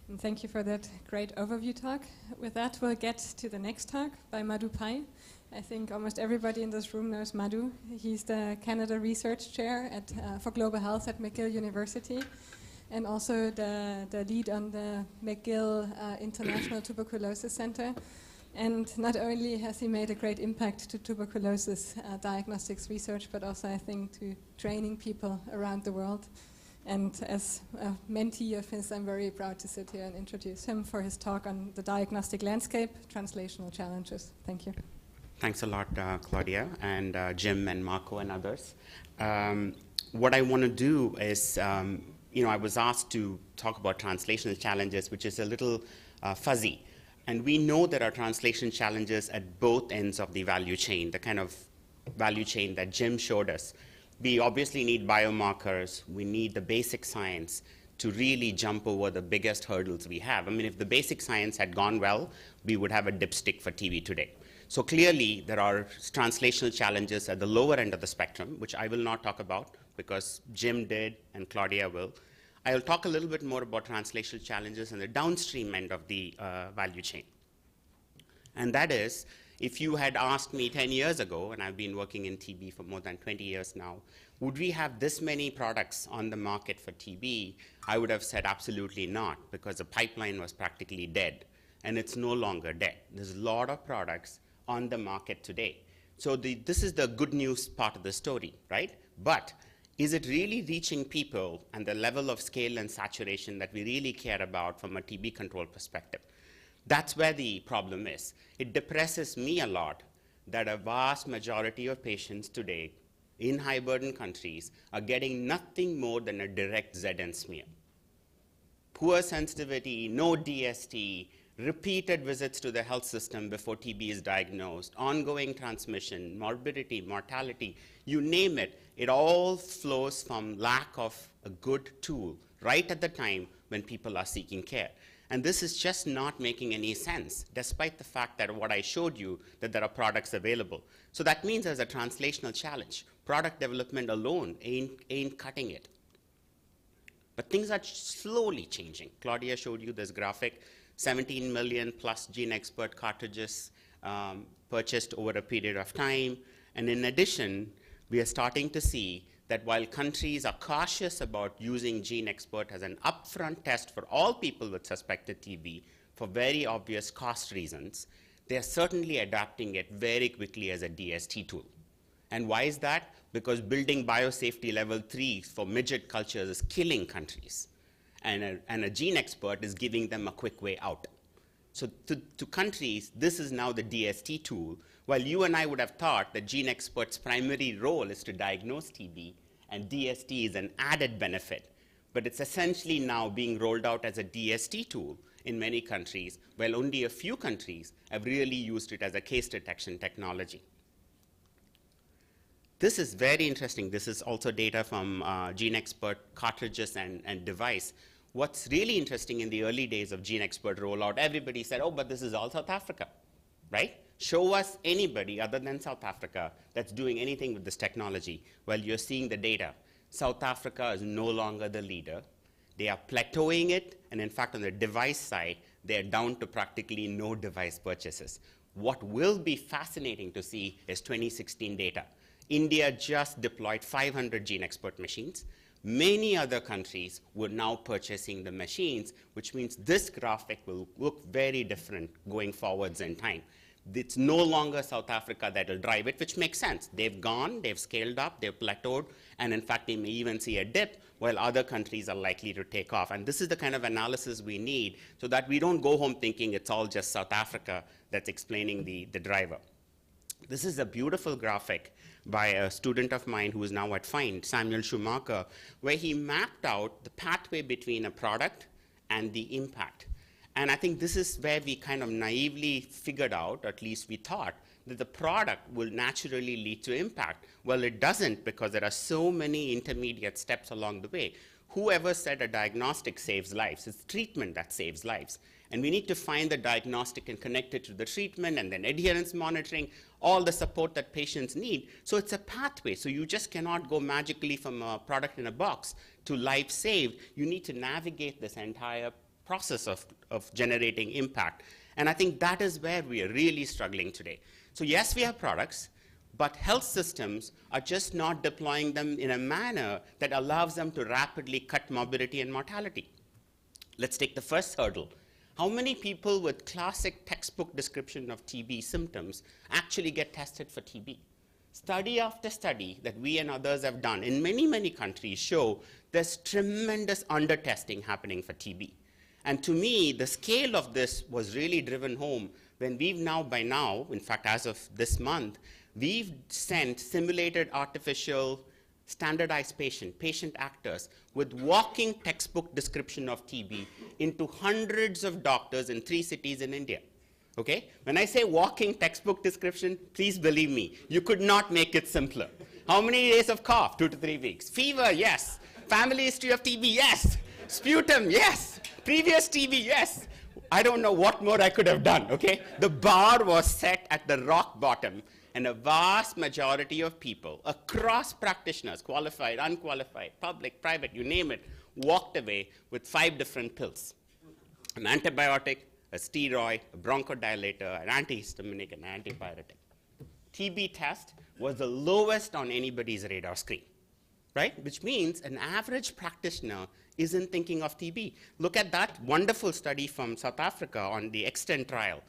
And thank you for that great overview talk. With that, we'll get to the next talk by Madhukar Pai. I think almost everybody in this room knows Madhu. He's the Canada Research Chair for Global Health at McGill University, and also the lead on the McGill International Tuberculosis Center. And not only has he made a great impact to tuberculosis diagnostics research, but also I think to training people around the world. And as a mentee of his, I'm very proud to sit here and introduce him for his talk on the diagnostic landscape, translational challenges. Thank you. Thanks a lot, Claudia, and Jim and Marco and others. What I want to do is, I was asked to talk about translational challenges, which is a little fuzzy. And we know there are translation challenges at both ends of the value chain, the kind of value chain that Jim showed us. We obviously need biomarkers. We need the basic science to really jump over the biggest hurdles we have. I mean, if the basic science had gone well, we would have a dipstick for TB today. So clearly, there are translational challenges at the lower end of the spectrum, which I will not talk about because Jim did and Claudia will. I'll talk a little bit more about translational challenges in the downstream end of the value chain. And that is, if you had asked me 10 years ago, and I've been working in TB for more than 20 years now, would we have this many products on the market for TB? I would have said absolutely not, because the pipeline was practically dead. And it's no longer dead. There's a lot of products on the market today. So this is the good news part of the story, right? But is it really reaching people and the level of scale and saturation that we really care about from a TB control perspective? That's where the problem is. It depresses me a lot that a vast majority of patients today in high burden countries are getting nothing more than a direct ZN smear. Poor sensitivity, no DST, repeated visits to the health system before TB is diagnosed, ongoing transmission, morbidity, mortality, you name it, it all flows from lack of a good tool right at the time when people are seeking care. And this is just not making any sense, despite the fact that what I showed you, that there are products available. So that means there's a translational challenge. Product development alone ain't cutting it. But things are slowly changing. Claudia showed you this graphic. 17 million plus GeneXpert cartridges purchased over a period of time. And in addition, we are starting to see that while countries are cautious about using GeneXpert as an upfront test for all people with suspected TB for very obvious cost reasons, they are certainly adapting it very quickly as a DST tool. And why is that? Because building biosafety level 3 for midget cultures is killing countries. And a GeneXpert is giving them a quick way out. So to countries, this is now the DST tool, while you and I would have thought that GeneXpert's primary role is to diagnose TB, and DST is an added benefit. But it's essentially now being rolled out as a DST tool in many countries, while only a few countries have really used it as a case detection technology. This is very interesting. This is also data from GeneXpert cartridges and device. What's really interesting in the early days of GeneXpert rollout, everybody said, oh, but this is all South Africa, right? Show us anybody other than South Africa that's doing anything with this technology. Well, you're seeing the data. South Africa is no longer the leader. They are plateauing it, and in fact, on the device side, they're down to practically no device purchases. What will be fascinating to see is 2016 data. India just deployed 500 GeneXpert machines. Many other countries were now purchasing the machines, which means this graphic will look very different going forwards in time. It's no longer South Africa that will drive it, which makes sense. They've gone, they've scaled up, they've plateaued, and in fact, they may even see a dip, while other countries are likely to take off. And this is the kind of analysis we need so that we don't go home thinking it's all just South Africa that's explaining the driver. This is a beautiful graphic by a student of mine who is now at FIND, Samuel Schumacher, where he mapped out the pathway between a product and the impact. And I think this is where we kind of naively figured out, or at least we thought, that the product will naturally lead to impact. Well, it doesn't, because there are so many intermediate steps along the way. Whoever said a diagnostic saves lives? It's treatment that saves lives. And we need to find the diagnostic and connect it to the treatment, and then adherence monitoring, all the support that patients need. So it's a pathway. So you just cannot go magically from a product in a box to life saved. You need to navigate this entire process of generating impact. And I think that is where we are really struggling today. So yes, we have products, but health systems are just not deploying them in a manner that allows them to rapidly cut morbidity and mortality. Let's take the first hurdle. How many people with classic textbook description of TB symptoms actually get tested for TB? Study after study that we and others have done in many, many countries show there's tremendous under-testing happening for TB. And to me, the scale of this was really driven home when we've now, by now, in fact, as of this month, we've sent simulated artificial standardized patient actors with walking textbook description of TB into hundreds of doctors in 3 cities in India. Okay? When I say walking textbook description, please believe me, you could not make it simpler. How many days of cough? 2 to 3 weeks. Fever? Yes. Family history of TB? Yes. Sputum? Yes. Previous TB? Yes. I don't know what more I could have done, okay? The bar was set at the rock bottom, and a vast majority of people across practitioners, qualified, unqualified, public, private, you name it, walked away with 5 different pills. An antibiotic, a steroid, a bronchodilator, an antihistaminic, and an antipyretic. TB test was the lowest on anybody's radar screen, right? Which means an average practitioner isn't thinking of TB. Look at that wonderful study from South Africa on the Extend trial.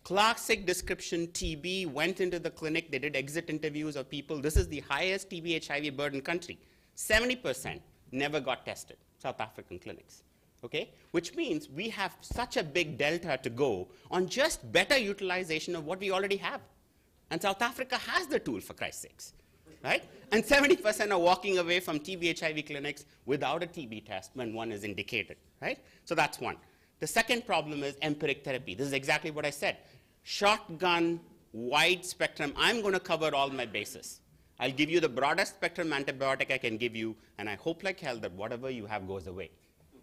Classic description TB, went into the clinic, they did exit interviews of people. This is the highest TB HIV burden country. 70% never got tested, South African clinics. Okay? Which means we have such a big delta to go on just better utilization of what we already have. And South Africa has the tool, for Christ's sakes. Right? And 70% are walking away from TB HIV clinics without a TB test when one is indicated. Right? So that's one. The second problem is empiric therapy. This is exactly what I said. Shotgun, wide spectrum. I'm going to cover all my bases. I'll give you the broadest spectrum antibiotic I can give you, and I hope like hell that whatever you have goes away.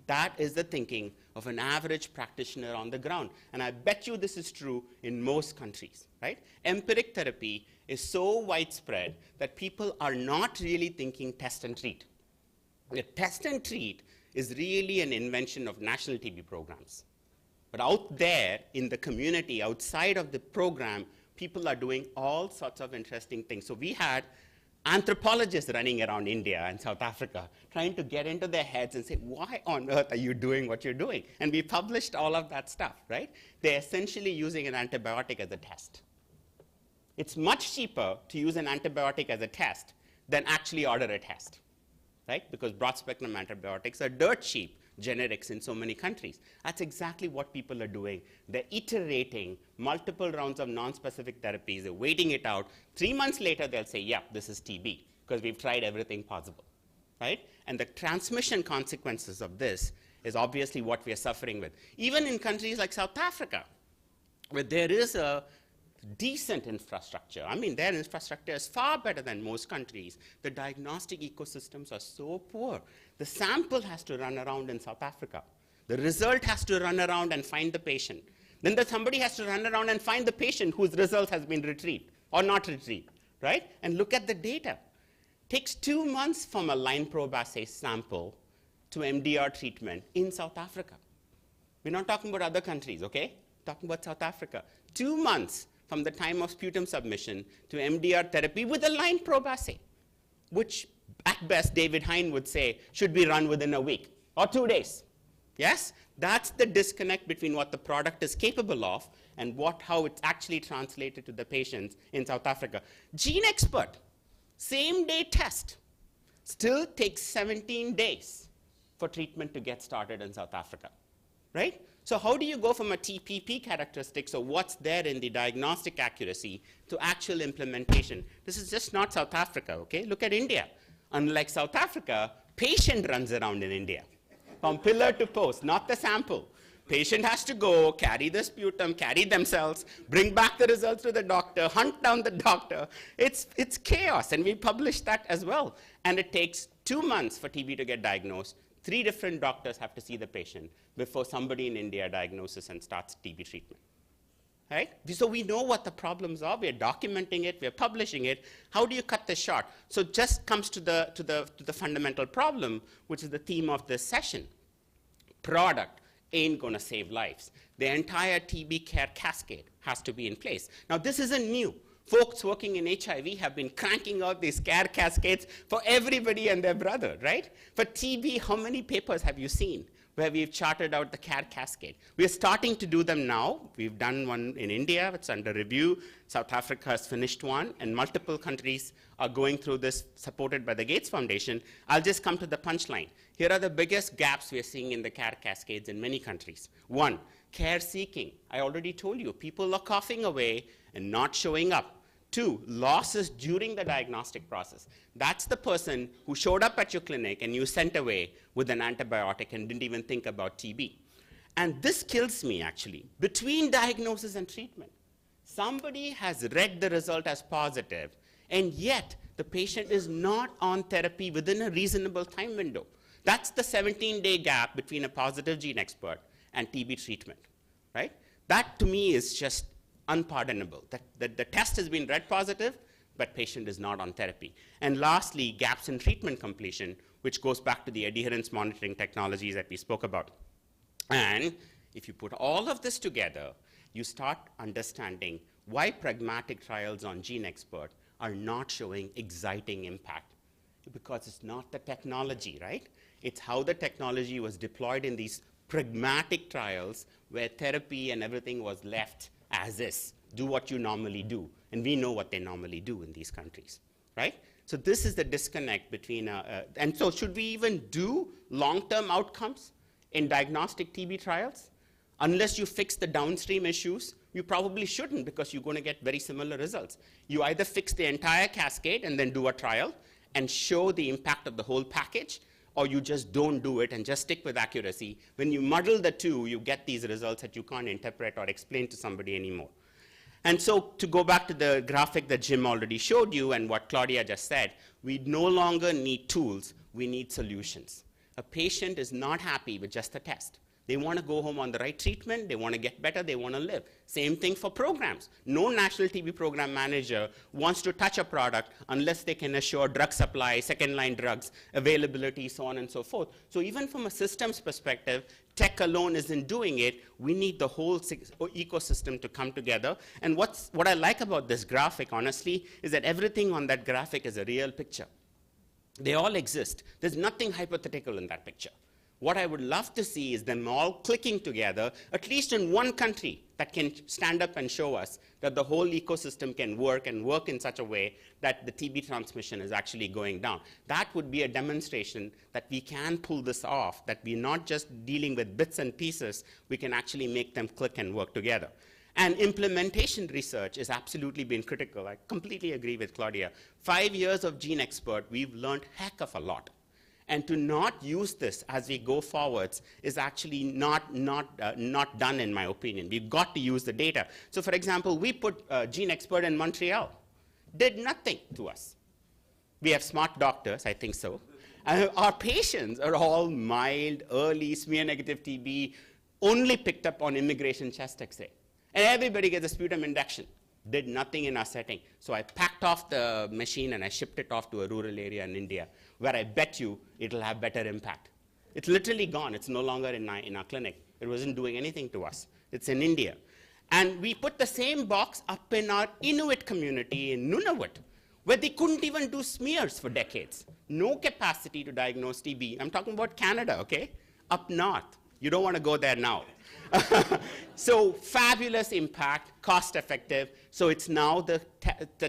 That is the thinking of an average practitioner on the ground. And I bet you this is true in most countries, right? Empiric therapy is so widespread that people are not really thinking test and treat. The test and treat is really an invention of national TB programs. But out there in the community, outside of the program, people are doing all sorts of interesting things. So we had anthropologists running around India and South Africa trying to get into their heads and say, why on earth are you doing what you're doing? And we published all of that stuff, right? They're essentially using an antibiotic as a test. It's much cheaper to use an antibiotic as a test than actually order a test, right? Because broad spectrum antibiotics are dirt cheap generics in so many countries. That's exactly what people are doing. They're iterating multiple rounds of non-specific therapies. They're waiting it out. 3 months later, they'll say, yeah, this is TB, because we've tried everything possible, right? And the transmission consequences of this is obviously what we are suffering with. Even in countries like South Africa, where there is a decent infrastructure. I mean, their infrastructure is far better than most countries. The diagnostic ecosystems are so poor. The sample has to run around in South Africa. The result has to run around and find the patient. Then somebody has to run around and find the patient whose result has been retrieved or not retrieved, right? And look at the data. Takes 2 months from a line probe assay sample to MDR treatment in South Africa. We're not talking about other countries, okay? Talking about South Africa. 2 months from the time of sputum submission to MDR therapy with a line probe assay, which at best David Hein would say should be run within a week or 2 days. Yes? That's the disconnect between what the product is capable of and how it's actually translated to the patients in South Africa. Gene Expert, same day test, still takes 17 days for treatment to get started in South Africa. Right? So how do you go from a TPP characteristics of what's there in the diagnostic accuracy to actual implementation? This is just not South Africa, okay? Look at India. Unlike South Africa, patient runs around in India from pillar to post, not the sample. Patient has to go, carry the sputum, carry themselves, bring back the results to the doctor, hunt down the doctor. It's chaos, and we published that as well. And it takes 2 months for TB to get diagnosed. 3 different doctors have to see the patient before somebody in India diagnoses and starts TB treatment. Right? So we know what the problems are. We're documenting it. We're publishing it. How do you cut this short? So it just comes to the fundamental problem, which is the theme of this session. Product, ain't going to save lives. The entire TB care cascade has to be in place. Now, this isn't new. Folks working in HIV have been cranking out these care cascades for everybody and their brother, right? For TB, how many papers have you seen where we've charted out the care cascade? We're starting to do them now. We've done one in India. It's under review. South Africa has finished one, and multiple countries are going through this, supported by the Gates Foundation. I'll just come to the punchline. Here are the biggest gaps we're seeing in the care cascades in many countries. One, care seeking. I already told you, people are coughing away and not showing up. Two, losses during the diagnostic process. That's the person who showed up at your clinic and you sent away with an antibiotic and didn't even think about TB. And this kills me, actually. Between diagnosis and treatment, somebody has read the result as positive, and yet the patient is not on therapy within a reasonable time window. That's the 17-day gap between a positive gene expert and TB treatment, right? That, to me, is just unpardonable. That the test has been read positive, but patient is not on therapy. And lastly, gaps in treatment completion, which goes back to the adherence monitoring technologies that we spoke about. And if you put all of this together, you start understanding why pragmatic trials on gene expert are not showing exciting impact. Because it's not the technology, right? It's how the technology was deployed in these pragmatic trials where therapy and everything was left as is. Do what you normally do. And we know what they normally do in these countries, right? So this is the disconnect between, and so should we even do long-term outcomes in diagnostic TB trials? Unless you fix the downstream issues, you probably shouldn't, because you're going to get very similar results. You either fix the entire cascade and then do a trial and show the impact of the whole package, or you just don't do it and just stick with accuracy. When you muddle the two, you get these results that you can't interpret or explain to somebody anymore. And so to go back to the graphic that Jim already showed you and what Claudia just said, we no longer need tools, we need solutions. A patient is not happy with just a test. They want to go home on the right treatment, they want to get better, they want to live. Same thing for programs. No national TB program manager wants to touch a product unless they can assure drug supply, second-line drugs, availability, so on and so forth. So even from a systems perspective, tech alone isn't doing it. We need the whole ecosystem to come together. And what I like about this graphic, honestly, is that everything on that graphic is a real picture. They all exist. There's nothing hypothetical in that picture. What I would love to see is them all clicking together, at least in one country that can stand up and show us that the whole ecosystem can work and work in such a way that the TB transmission is actually going down. That would be a demonstration that we can pull this off, that we're not just dealing with bits and pieces, we can actually make them click and work together. And implementation research has absolutely been critical. I completely agree with Claudia. 5 years of Gene Expert, we've learned heck of a lot. And to not use this as we go forwards is actually not done, in my opinion. We've got to use the data. So for example, we put Gene Expert in Montreal. Did nothing to us. We have smart doctors, I think so. Our patients are all mild, early, smear-negative TB, only picked up on immigration chest X-ray. And everybody gets a sputum induction. Did nothing in our setting. So I packed off the machine and I shipped it off to a rural area in India, where I bet you it'll have better impact. It's literally gone. It's no longer in our clinic. It wasn't doing anything to us. It's in India. And we put the same box up in our Inuit community in Nunavut, where they couldn't even do smears for decades. No capacity to diagnose TB. I'm talking about Canada, okay? Up north. You don't want to go there now. So fabulous impact, cost effective. So it's now the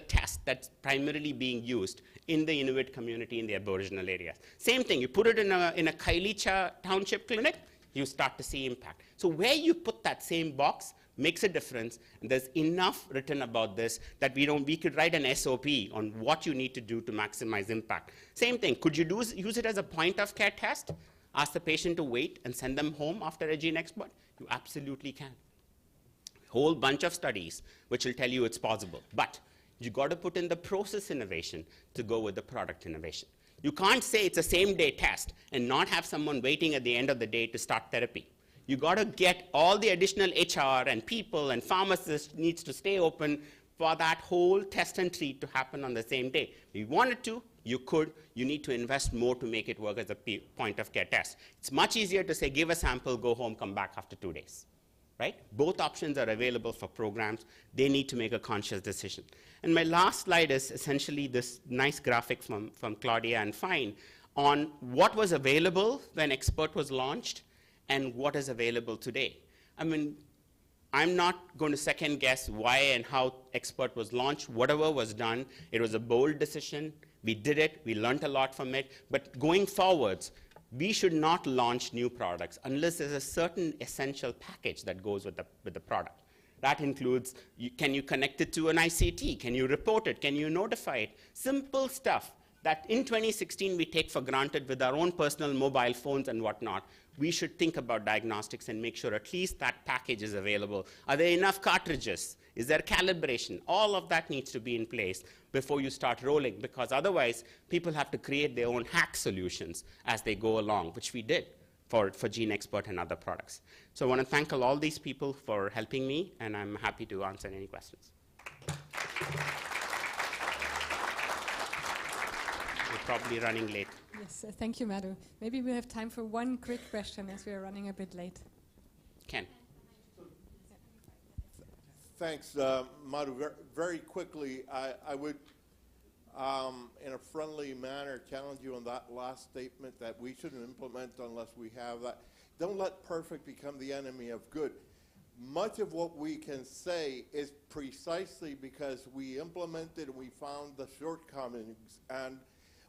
test that's primarily being used in the Inuit community in the Aboriginal areas. Same thing, you put it in a Kailicha township clinic, you start to see impact. So where you put that same box makes a difference, and there's enough written about this that we could write an SOP on what you need to do to maximize impact. Same thing, could you use it as a point of care test? Ask the patient to wait and send them home after a Gene Expert? You absolutely can. A whole bunch of studies which will tell you it's possible. But you got to put in the process innovation to go with the product innovation. You can't say it's a same-day test and not have someone waiting at the end of the day to start therapy. You got to get all the additional HR and people and pharmacists needs to stay open for that whole test and treat to happen on the same day. If you want it to, You could. You need to invest more to make it work as a point of care test. It's much easier to say, give a sample, go home, come back after 2 days. Right? Both options are available for programs. They need to make a conscious decision. And my last slide is essentially this nice graphic from Claudia and Fine on what was available when Expert was launched and what is available today. I mean, I'm not going to second guess why and how Expert was launched. Whatever was done, it was a bold decision. We did it. We learned a lot from it. But going forwards, we should not launch new products unless there's a certain essential package that goes with the product. That includes, can you connect it to an ICT? Can you report it? Can you notify it? Simple stuff that in 2016 we take for granted with our own personal mobile phones and whatnot. We should think about diagnostics and make sure at least that package is available. Are there enough cartridges? Is there calibration? All of that needs to be in place before you start rolling, because otherwise people have to create their own hack solutions as they go along, which we did for GeneXpert and other products. So I want to thank all these people for helping me, and I'm happy to answer any questions. We're probably running late. Yes, thank you, Madhu. Maybe we have time for one quick question as we are running a bit late. Ken. Thanks, Madhu. Very quickly, I would, in a friendly manner, challenge you on that last statement that we shouldn't implement unless we have that. Don't let perfect become the enemy of good. Much of what we can say is precisely because we implemented and we found the shortcomings. And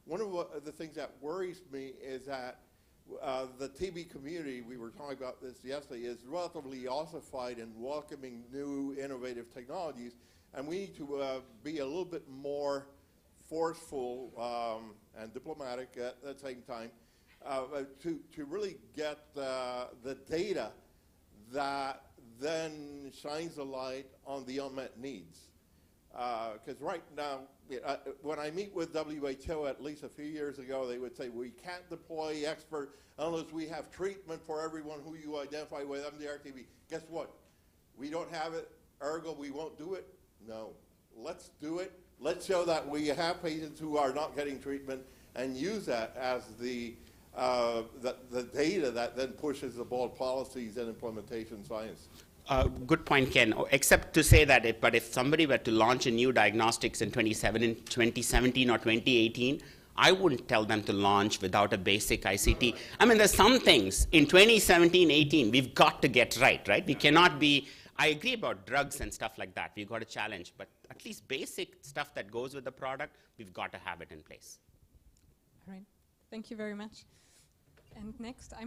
one of the things that worries me is that the TB community, we were talking about this yesterday, is relatively ossified in welcoming new innovative technologies, and we need to be a little bit more forceful and diplomatic at the same time to really get the data that then shines a light on the unmet needs. Because right now, when I meet with WHO, at least a few years ago, they would say, we can't deploy Expert unless we have treatment for everyone who you identify with MDR-TB. Guess what? We don't have it, ergo we won't do it? No. Let's do it. Let's show that we have patients who are not getting treatment and use that as the data that then pushes the bold policies and implementation science. Good point, Ken. Except to say that, but if somebody were to launch a new diagnostics in 2017 or 2018, I wouldn't tell them to launch without a basic ICT. I mean, there's some things in 2017, 18, we've got to get right? We cannot be, I agree about drugs and stuff like that. We've got a challenge, but at least basic stuff that goes with the product, we've got to have it in place. All right. Thank you very much. And next, I'm